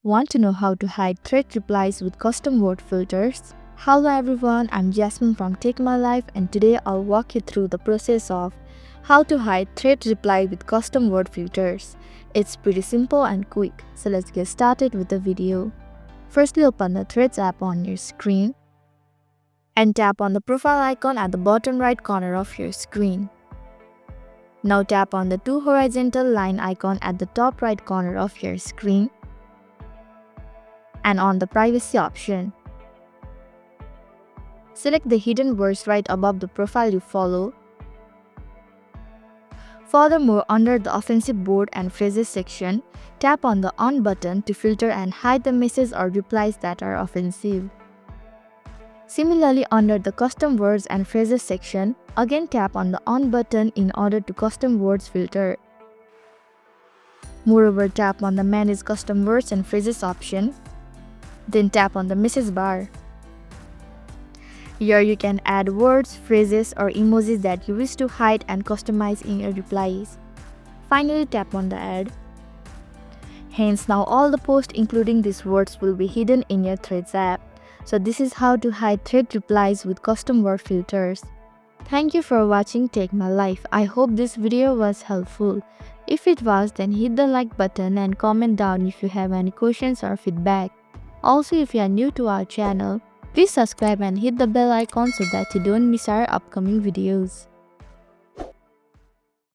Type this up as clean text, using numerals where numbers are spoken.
Want to know how to hide thread replies with custom word filters? Hello everyone, I'm Jasmine from Take My Life, and today I'll walk you through the process of how to hide thread reply with custom word filters. It's pretty simple and quick, so let's get started with the video. Firstly, open the Threads app on your screen and tap on the profile icon at the bottom right corner of your screen. Now tap on the two horizontal line icon at the top right corner of your screen and on the privacy option. Select the hidden words right above the profile you follow. Furthermore, under the offensive board and phrases section, tap on the on button to filter and hide the messages or replies that are offensive. Similarly, under the custom words and phrases section, again tap on the on button in order to custom words filter. Moreover, tap on the manage custom words and phrases option. Then tap on the message bar. Here you can add words, phrases or emojis that you wish to hide and customize in your replies. Finally, tap on the add. Hence, now all the posts including these words will be hidden in your Threads app. So this is how to hide thread replies with custom word filters. Thank you for watching Take My Life. I hope this video was helpful. If it was, then hit the like button and comment down if you have any questions or feedback. Also, if you are new to our channel, please subscribe and hit the bell icon so that you don't miss our upcoming videos.